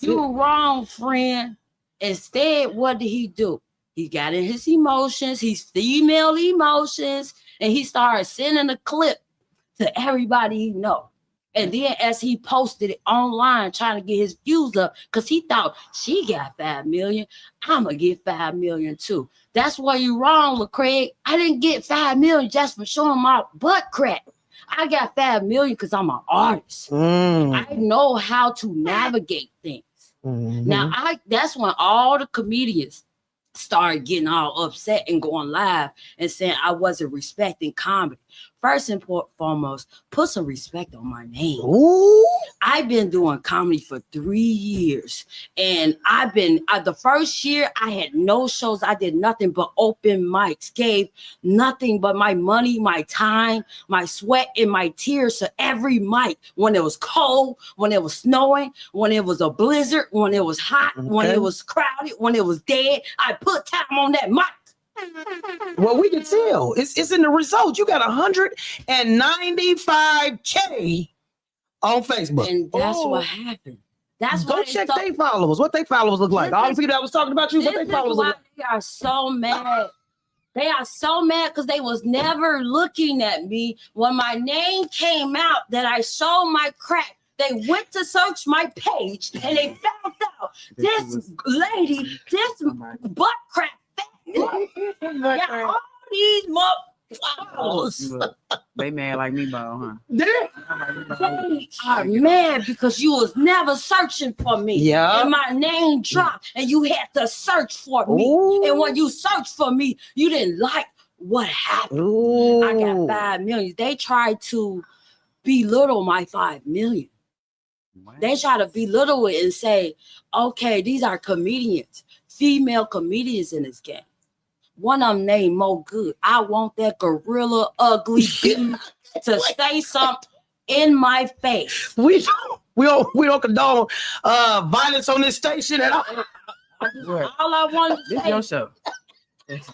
F: You wrong, friend. Instead, what did he do? He got in his emotions, his female emotions, and he started sending a clip to everybody he know. And then as he posted it online, trying to get his views up, because he thought she got 5 million, I'm going to get 5 million too. That's why you wrong, Craig. I didn't get 5 million just for showing my butt crack. I got 5 million because I'm an artist. I know how to navigate things. Now, that's when all the comedians started getting all upset and going live and saying I wasn't respecting comedy. First and foremost, put some respect on my name. I've been doing comedy for 3 years, and the first year I had no shows. I did nothing but open mics, gave nothing but my money, my time, my sweat, and my tears to every mic. When it was cold, when it was snowing, when it was a blizzard, when it was hot, when it was crowded, when it was dead, I put time on that mic.
A: Well, we can tell. It's in the results. You got 195K on Facebook.
F: And that's what happened. That's
A: Go
F: why
A: check their followers. What their followers look like. All the people that was talking about you, what their followers look like.
F: They are so mad. They are so mad because they was never looking at me. When my name came out that I sold my crack, they went to search my page and they found out this lady, this butt crack, got all these followers.
G: They mad like me, bro, huh?
F: They are mad because you was never searching for me.
A: Yeah.
F: And my name dropped and you had to search for me.
A: Ooh.
F: And when you searched for me, you didn't like what happened.
A: Ooh.
F: I got 5 million. They tried to belittle my 5 million. They try to belittle it and say, okay, these are comedians, female comedians in this game. One of them named Mo Good. I want that gorilla ugly bitch to say something in my face.
A: We don't condone violence on this station at all.
F: All I want to
G: This
F: say,
G: your show.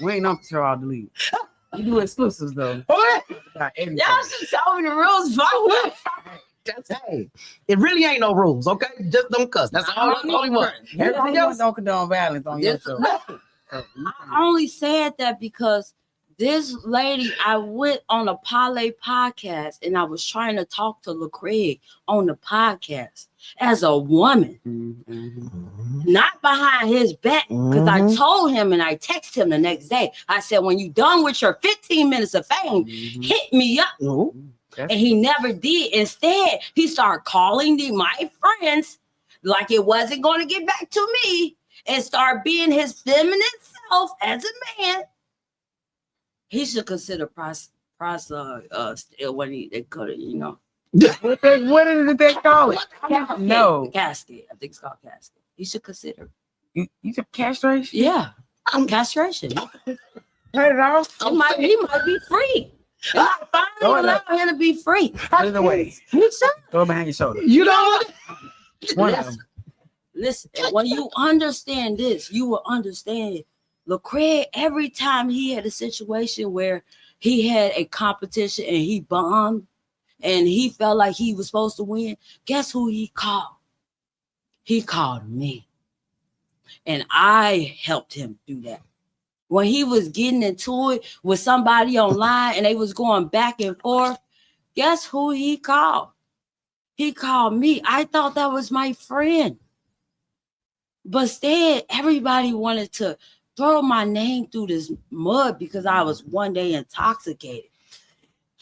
G: We ain't on the show all delete. You do exclusives though.
A: What?
G: Got everything.
F: y'all should tell me the rules.
A: Hey, it really ain't no rules, okay? Just don't cuss. That's all. Only one. Everything else.
G: Don't condone violence on your show.
F: I only said that because this lady, I went on a Parlay podcast and I was trying to talk to LaCraig on the podcast as a woman, not behind his back. Because I told him and I texted him the next day. I said, when you done with your 15 minutes of fame, hit me up. And he never did. Instead, he started calling my friends like it wasn't going to get back to me and start being his feminine self as a man. He should consider when they cut it, you know.
G: What did they call it? No.
F: Casket. I think it's called casket. He should consider.
G: You said castration?
F: Yeah. Castration.
G: Cut it off.
F: He might be free. It might finally allow him to be free.
G: Put it away.
F: He should.
G: Throw it behind your shoulder.
A: You know what?
G: One of them.
F: Listen, when you understand this, you will understand. LaCraig, every time he had a situation where he had a competition and he bombed and he felt like he was supposed to win, guess who he called? He called me. And I helped him do that. When he was getting into it with somebody online and they was going back and forth, guess who he called? He called me. I thought that was my friend. But instead, everybody wanted to throw my name through this mud because I was one day intoxicated.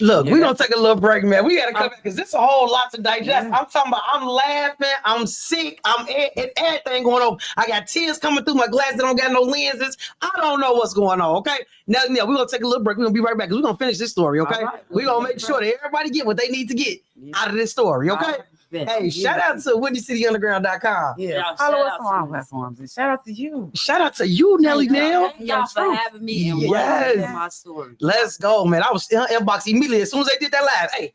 A: Look, we're going to take a little break, man. We got to come back because it's a whole lot to digest. I'm talking about I'm laughing, I'm sick, I'm everything going on. I got tears coming through my glasses that don't got no lenses. I don't know what's going on, okay? Now, we're going to take a little break. We're going to be right back because we're going to finish this story, okay? Right. We're going to make sure that everybody get what they need to get out of this story, okay? Hey, shout out to WITGCityUnderground.com.
G: Yeah, follow us on our platforms. And shout out to you.
A: Shout out to you, Nelly Nell.
F: Thank y'all for having me and my story.
A: Let's go, man. I was in inbox immediately as soon as they did that live. Hey,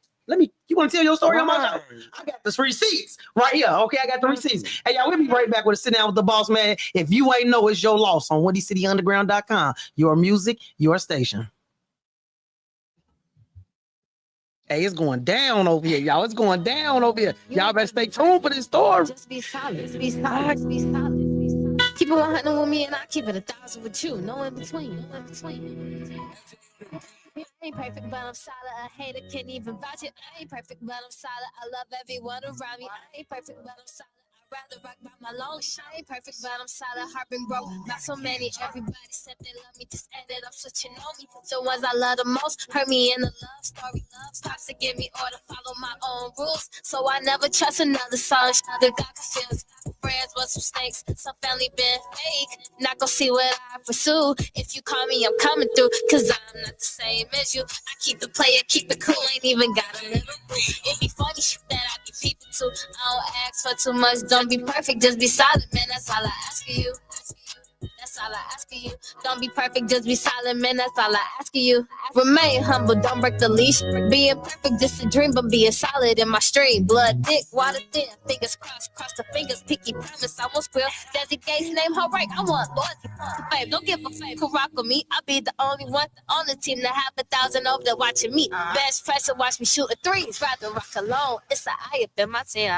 A: you want to tell your story on my show? I got the receipts right here. Okay, I got the receipts. Hey, y'all, we'll be right back with a sit down with the boss, man. If you ain't know, it's your loss on WITGCityUnderground.com. Your music, your station. Hey, it's going down over here, y'all. It's going down over here. Y'all better stay tuned for this story.
B: Just be solid. Just be solid. Just be solid. Just be solid. Keep it 100 with me and I keep it 1,000 with you. No in between. No in between. I ain't perfect, but I'm solid. A hater can't even vouch it. I ain't perfect, but I'm solid. I love everyone around me. I ain't perfect, but I'm solid. I'd rather rock by my long shot. I ain't perfect, but I'm solid. Heart been broke. Not so many. Everybody said they love me. Just ended up switching on me. The ones I love the most hurt me in the love story. Love stops to give me order. Follow my own rules. So I never trust another song. The God feels. friends was some snakes, some family been fake. Not gonna see what I pursue. If you call me, I'm coming through. Cause I'm not the same as you. I keep the player, keep it cool, ain't even got a little boo. It be funny shit that I be peeping to. I don't ask for too much, don't be perfect, just be solid, man. That's all I ask of you. That's all I ask of you. Don't be perfect, just be solid, man. That's all I ask of you. Remain humble, don't break the leash. Being perfect, just a dream, but being solid in my stream. Blood thick, water thin, fingers crossed, cross the fingers, picky promise. I won't squeal. Designate name her right. I want loyalty, fame. Don't give a fame. Who rock with me? I'll be the only one on the team to have 1,000 over there watching me. Best pressure, watch me shoot a threes. Rather rock alone. It's a eye up in my team,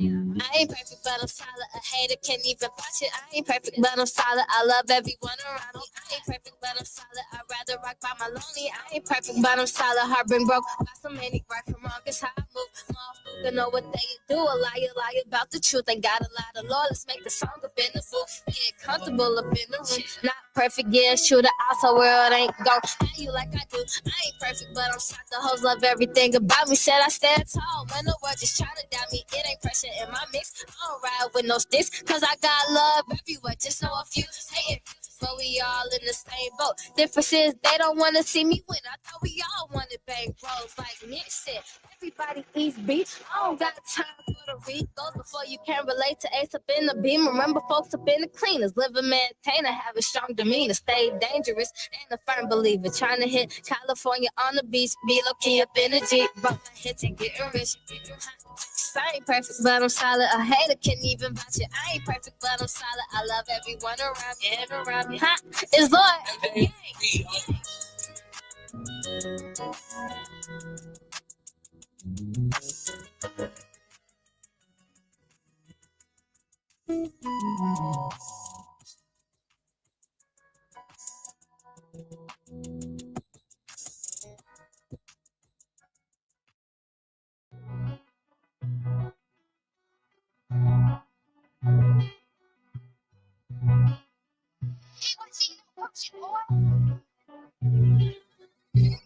B: I ain't perfect, but I'm solid. A hater can't even watch it. I ain't perfect, but I'm solid. I love everyone around me. I ain't perfect, but I'm solid. I'd rather rock by my lonely. I ain't perfect, but I'm solid. Heart been broke by so many right from wrong. It's how I move. Motherfucker know what they do. A liar about the truth. Ain't got a lot of law. Let's make the song up in the booth. Get comfortable up in the room. Not perfect, yeah, shoot it out so world ain't gon' have you like I do. I ain't perfect, but I'm solid. The hoes love everything about me. Said I stand tall. When the world just try to doubt me, it ain't pressure in my mix. I don't ride with no sticks, cause I got love everywhere. Just know a few hating, but we all in the same boat. Difference is they don't wanna see me win. I thought we all wanted bang bros like Nick said. Everybody eats beef. I don't got time for the Ricos before you can relate to Ace up in the beam. Remember folks up in the cleaners. Live a maintainer, have a strong demeanor. Stay dangerous and a firm believer. Trying to hit California on the beach. Be low key up in the Jeep. But my hits and getting rich. I ain't perfect, but I'm solid. A hater can't even watch it. I ain't perfect, but I'm solid. I love everyone around me. Ha! It's Lord.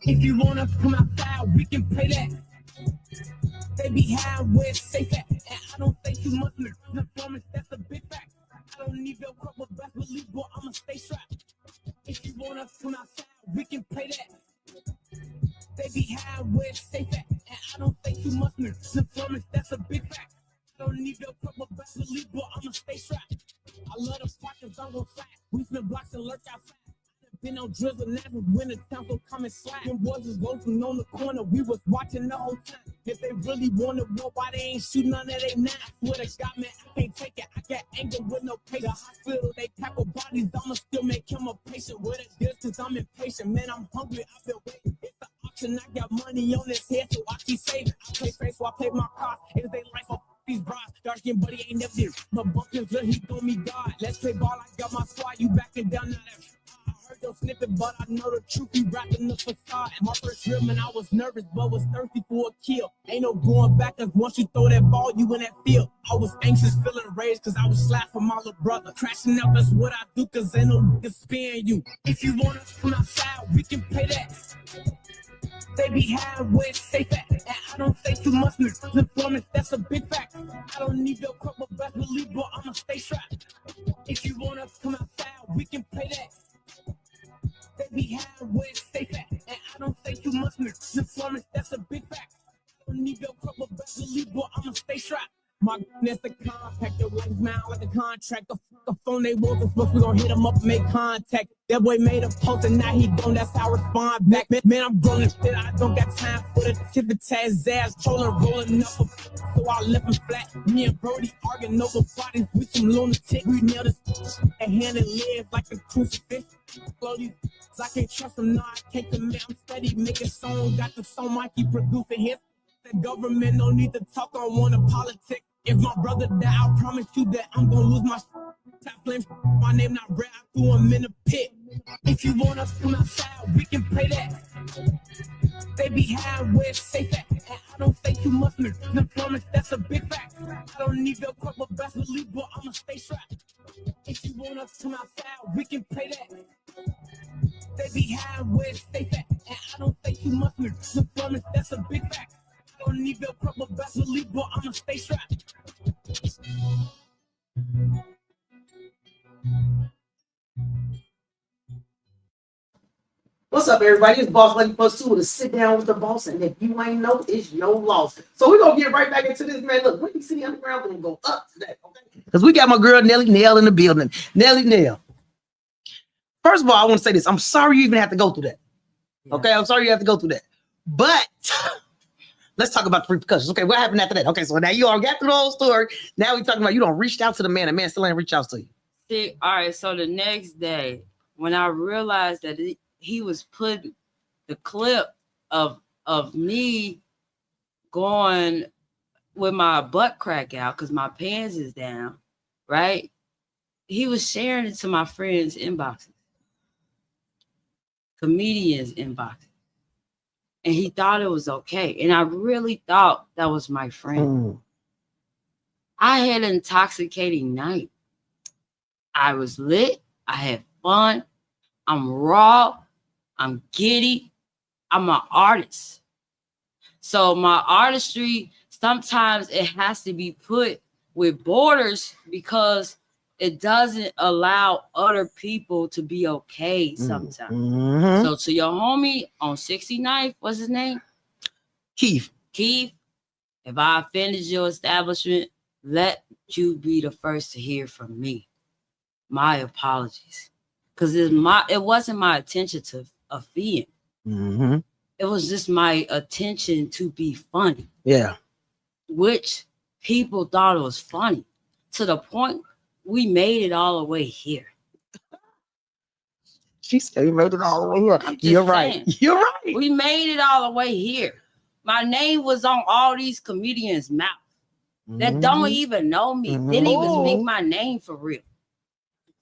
J: If you wanna come outside, we can play that. They be high where it's safe at. And I don't think you must miss the performance, that's a big fact. I don't need your crop, but best believe, boy, I'ma stay strapped. If you wanna come outside, we can play that. They be high where it's safe at. And I don't think you must miss the performance, that's a big fact. I don't need your crop, but best believe, boy, I'ma stay strapped. I love the spot, cause I'm gon' flat. We spin blocks and lurk outside. Been on drizzle, now when the town so come and slack. Them boys was loafing on the corner, we was watching the whole time. If they really wanna war, why they ain't shooting none of they knives? Swear to God, man, I can't take it. I got anger with no patience. The hospital, they pack with bodies, I'ma still make him a patient. With a distance, I'm impatient, man, I'm hungry, I've been waiting. It's the auction, I got money on this head, so I keep saving. I play face, so I play my cards. Is they life up these bras? Dark skin buddy ain't never did. My bumpkins, look, he gon' me God. Let's play ball, I got my squad, you backing down now that. I heard your snippet, but I know the truth. You rapping the facade. My first rhythm, and I was nervous, but was thirsty for a kill. Ain't no going back, cause once you throw that ball, you in that field. I was anxious, feeling rage, cause I was slapped from my little brother. Crashing out, that's what I do, cause ain't no nigga sparing you. If you wanna come outside, we can pay that. They be high where it's safe at. And I don't think you must miss the performance, that's a big fact. I don't need your crop, but best believe, boy, I'ma stay strapped. If you wanna come outside, we can pay that. They be high where it's safe at. And I don't think you must miss the performance, that's a big fact. I don't need your crop, but best believe, boy, I'ma stay strapped. My goodness, the compact, your legs man like a contract. The phone they want us, but we gon' hit them up and make contact. That boy made a post and now he gone, that's how I respond back. Man, I'm grown and shit, I don't got time for the tip of Taz ass. Trolling, rolling up, so I left him flat. Me and Brody arguing over bodies with some lunatic. We nailed this and hand and live like a crucifix. Slowly, I can't trust him, nah, I can't commit. I'm steady making songs, got the song, I keep producing hits. The government don't need to talk on one of politics. If my brother die, I promise you that I'm gonna lose my top flame. My name not red, I threw him in the pit. If you want us to come outside, we can play that. They be high where it's safe at. And I don't think you must miss the performance, that's a big fact. I don't need your crop, but best believe, boy, I'ma stay strapped. If you want us to come outside, we can play that. They be high where it's safe at. And I don't think you must miss the performance, that's a big fact. I don't need your crop, but best believe, boy, I'ma stay strapped.
A: What's up, everybody? It's Boss Lady Plus 2 to sit down with the boss, and if you ain't know, it's your loss. So we're gonna get right back into this, man. Look, Windy City Underground gonna go up today, okay? Because we got my girl Nelly Nail in the building. Nelly Nail. First of all, I want to say this. I'm sorry you even have to go through that. Okay, I'm sorry you have to go through that. But let's talk about the repercussions. Okay, what happened after that? Okay, so now you all got through the whole story. Now we're talking about you don't reached out to the man. The man still ain't reached out to you.
F: See, all right. So the next day, when I realized that he was putting the clip of me going with my butt crack out because my pants is down, right? He was sharing it to my friends' inboxes, comedians' inboxes. And he thought it was okay. And I really thought that was my friend. I had an intoxicating night. I was lit. I had fun. I'm raw. I'm giddy. I'm an artist. So my artistry, sometimes it has to be put with borders because it doesn't allow other people to be okay sometimes. So to your homie on 69th, what's his name?
A: Keith,
F: if I offended your establishment, let you be the first to hear from me. My apologies. Because it wasn't my intention to offend. It was just my attention to be funny.
A: Yeah.
F: Which people thought it was funny. To the point we made it all the way here.
A: She said we made it all the way here. You're right. You're right.
F: We made it all the way here. My name was on all these comedians' mouth that don't even know me. Didn't even speak my name for real.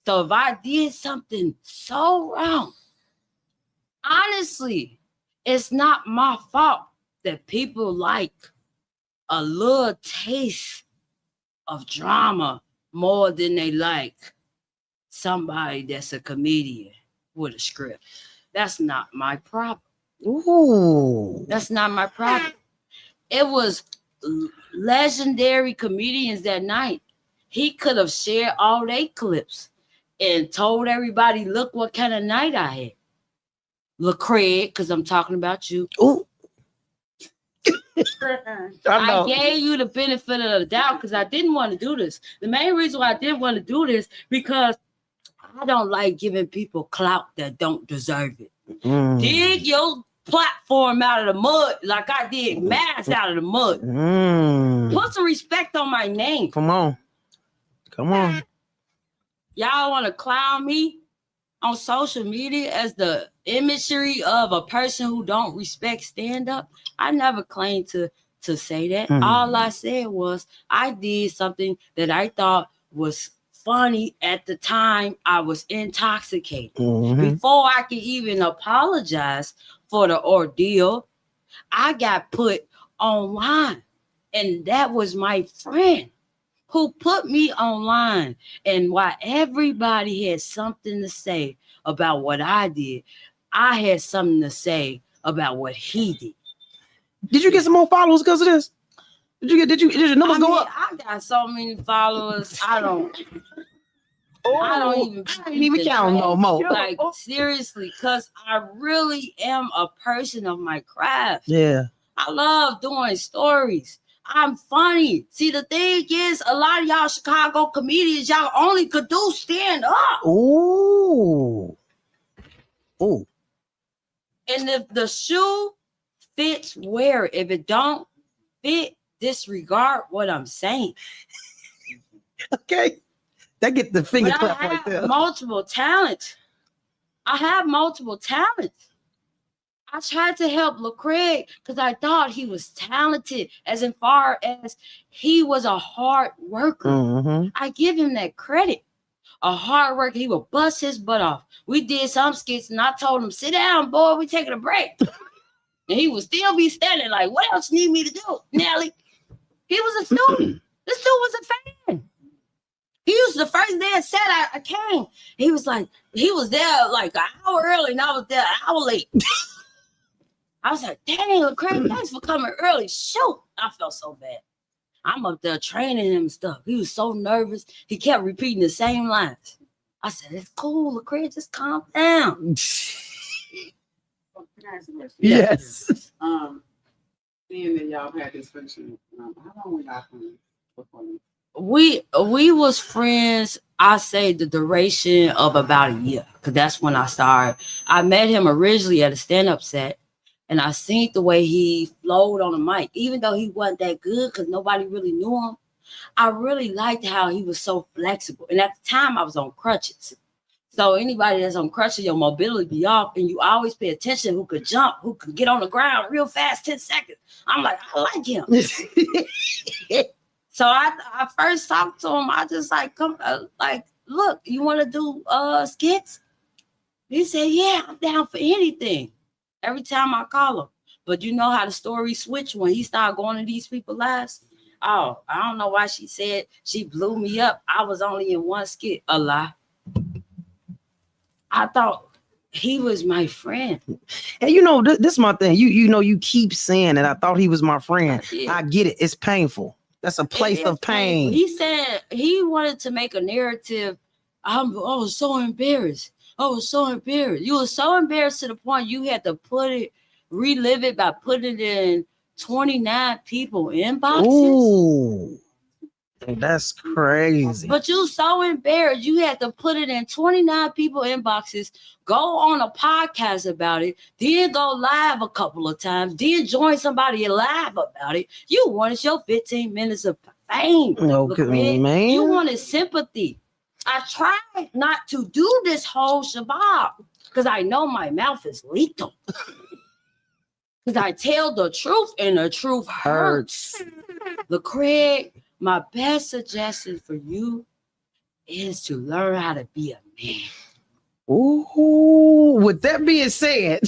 F: So if I did something so wrong, honestly, it's not my fault that people like a little taste of drama more than they like somebody that's a comedian with a script. That's not my problem. That's not my problem. It was legendary comedians that night. He could have shared all their clips and told everybody, look what kind of night I had. LaCraig, because I'm talking about you. I gave you the benefit of the doubt because I didn't want to do this. The main reason why I didn't want to do this because I don't like giving people clout that don't deserve it. Dig your platform out of the mud like I did Mass out of the mud. Put some respect on my name.
A: Come on.
F: Y'all want to clown me on social media as the imagery of a person who don't respect stand-up? I never claimed to say that. All I said was I did something that I thought was funny at the time I was intoxicated. Before I could even apologize for the ordeal, I got put online. And that was my friend who put me online. And while everybody had something to say about what I did, I had something to say about what he did.
A: Did you get some more followers because of this? Did your numbers go up?
F: I got so many followers. I don't even
A: count no more.
F: Like seriously, because I really am a person of my craft.
A: Yeah.
F: I love doing stories. I'm funny. See, the thing is, a lot of y'all Chicago comedians, y'all only could do stand up.
A: Ooh.
F: And if the shoe fits, wear it. If it don't fit, disregard what I'm saying.
A: Okay. That get the finger clap right there.
F: Multiple talents. I have multiple talents. I tried to help LaCraig because I thought he was talented as far as he was a hard worker. I give him that credit. A hard worker, he would bust his butt off. We did some skits and I told him, sit down, boy, we taking a break. And he would still be standing like, what else you need me to do, Nelly? He was a student. This dude was a fan. He was the first day of set I came. He was there like an hour early and I was there an hour late. I was like, dang, LaCraig, thanks for coming early. Shoot. I felt so bad. I'm up there training him and stuff. He was so nervous. He kept repeating the same lines. I said, it's cool, Lecrae, just calm down.
G: Can I ask a question?
A: Yes.
G: Seeing that y'all had this friendship, how long we got friends before this?
F: We was friends, I say the duration of about a year, because that's when I started. I met him originally at a stand-up set, and I seen the way he flowed on the mic, even though he wasn't that good because nobody really knew him. I really liked how he was so flexible. And at the time I was on crutches. So anybody that's on crutches, your mobility be off, and you always pay attention who could jump, who could get on the ground real fast, 10 seconds. I'm like, I like him. So I first talked to him. I just like, come, like, look, you want to do skits? He said, yeah, I'm down for anything. Every time I call him. But you know how the story switched when he started going to these people's lives? Oh, I don't know why she said she blew me up. I was only in one skit. A lie. I thought he was my friend.
A: And you know, this is my thing. You know, you keep saying that I thought he was my friend. I get it. It's painful. That's a place of pain.
F: He said he wanted to make a narrative. I was so embarrassed. I was so embarrassed. You were so embarrassed to the point you had to relive it by putting it in 29 people inboxes.
A: Ooh, that's crazy.
F: But you so embarrassed, you had to put it in 29 people inboxes, go on a podcast about it, then go live a couple of times, then join somebody live about it. You wanted your 15 minutes of fame.
A: Okay, man.
F: You wanted sympathy. I tried not to do this whole shabab because I know my mouth is lethal. Because I tell the truth and the truth hurts. Lecrae, my best suggestion for you is to learn how to be a man.
A: Ooh, with that being said,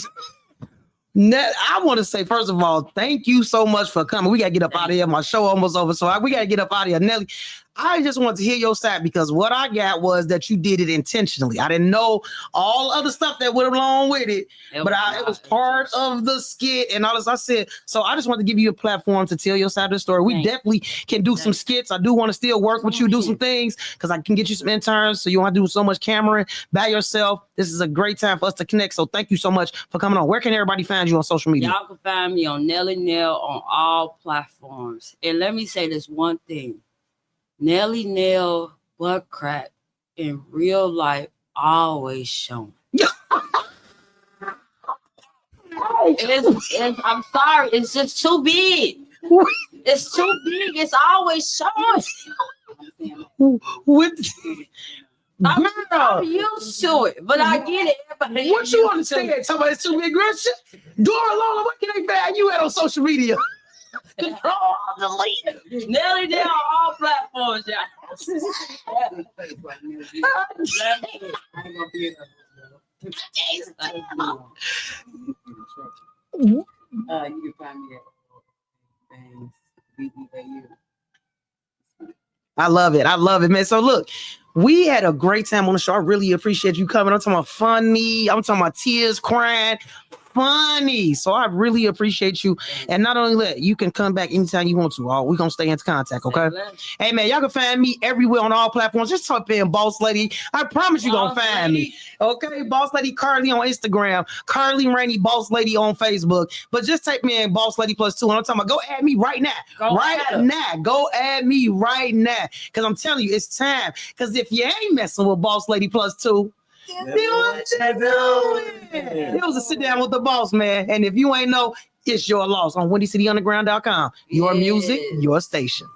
A: I want to say, first of all, thank you so much for coming. We got to get up out of here. My show almost over, so we got to get up out of here. Nelly, I just want to hear your side because what I got was that you did it intentionally. I didn't know all other stuff that went along with it, but it was part of the skit and all this. I said, so I just want to give you a platform to tell your side of the story. We definitely can do some skits. I do want to still work with you, do some things because I can get you some interns so you don't have to do so much camera by yourself. This is a great time for us to connect. So thank you so much for coming on. Where can everybody find you on social media?
F: Y'all can find me on Nelly Nell on all platforms. And let me say this one thing. Nelly Nell butt crack in real life always shown. I'm sorry, it's just too big. It's too big. It's always showing. I'm used to it, but I get it.
A: What you understand? Talking about it's too big, girl. Dora Lola, what can they find you at on social media? Control delete.
F: Nelly Nell on all platforms, y'all.
G: You can find me at
A: I love it. I love it, man. So look, we had a great time on the show. I really appreciate you coming. I'm talking about funny. I'm talking about tears, crying. Funny. So I really appreciate you. And not only that, you can come back anytime you want to. We're going to stay in contact, okay? Hey, man, y'all can find me everywhere on all platforms. Just type in Boss Lady. I promise you're going to find me. Okay? Boss Lady Carly on Instagram. Carly Rainey Boss Lady on Facebook. But just type me in Boss Lady +2. And I'm talking about go add me right now. Go add me right now. Because I'm telling you, it's time. Because if you ain't messing with Boss Lady +2, it was a sit down with the boss, man. And if you ain't know, it's your loss on WindyCityUnderground.com. Your music, your station.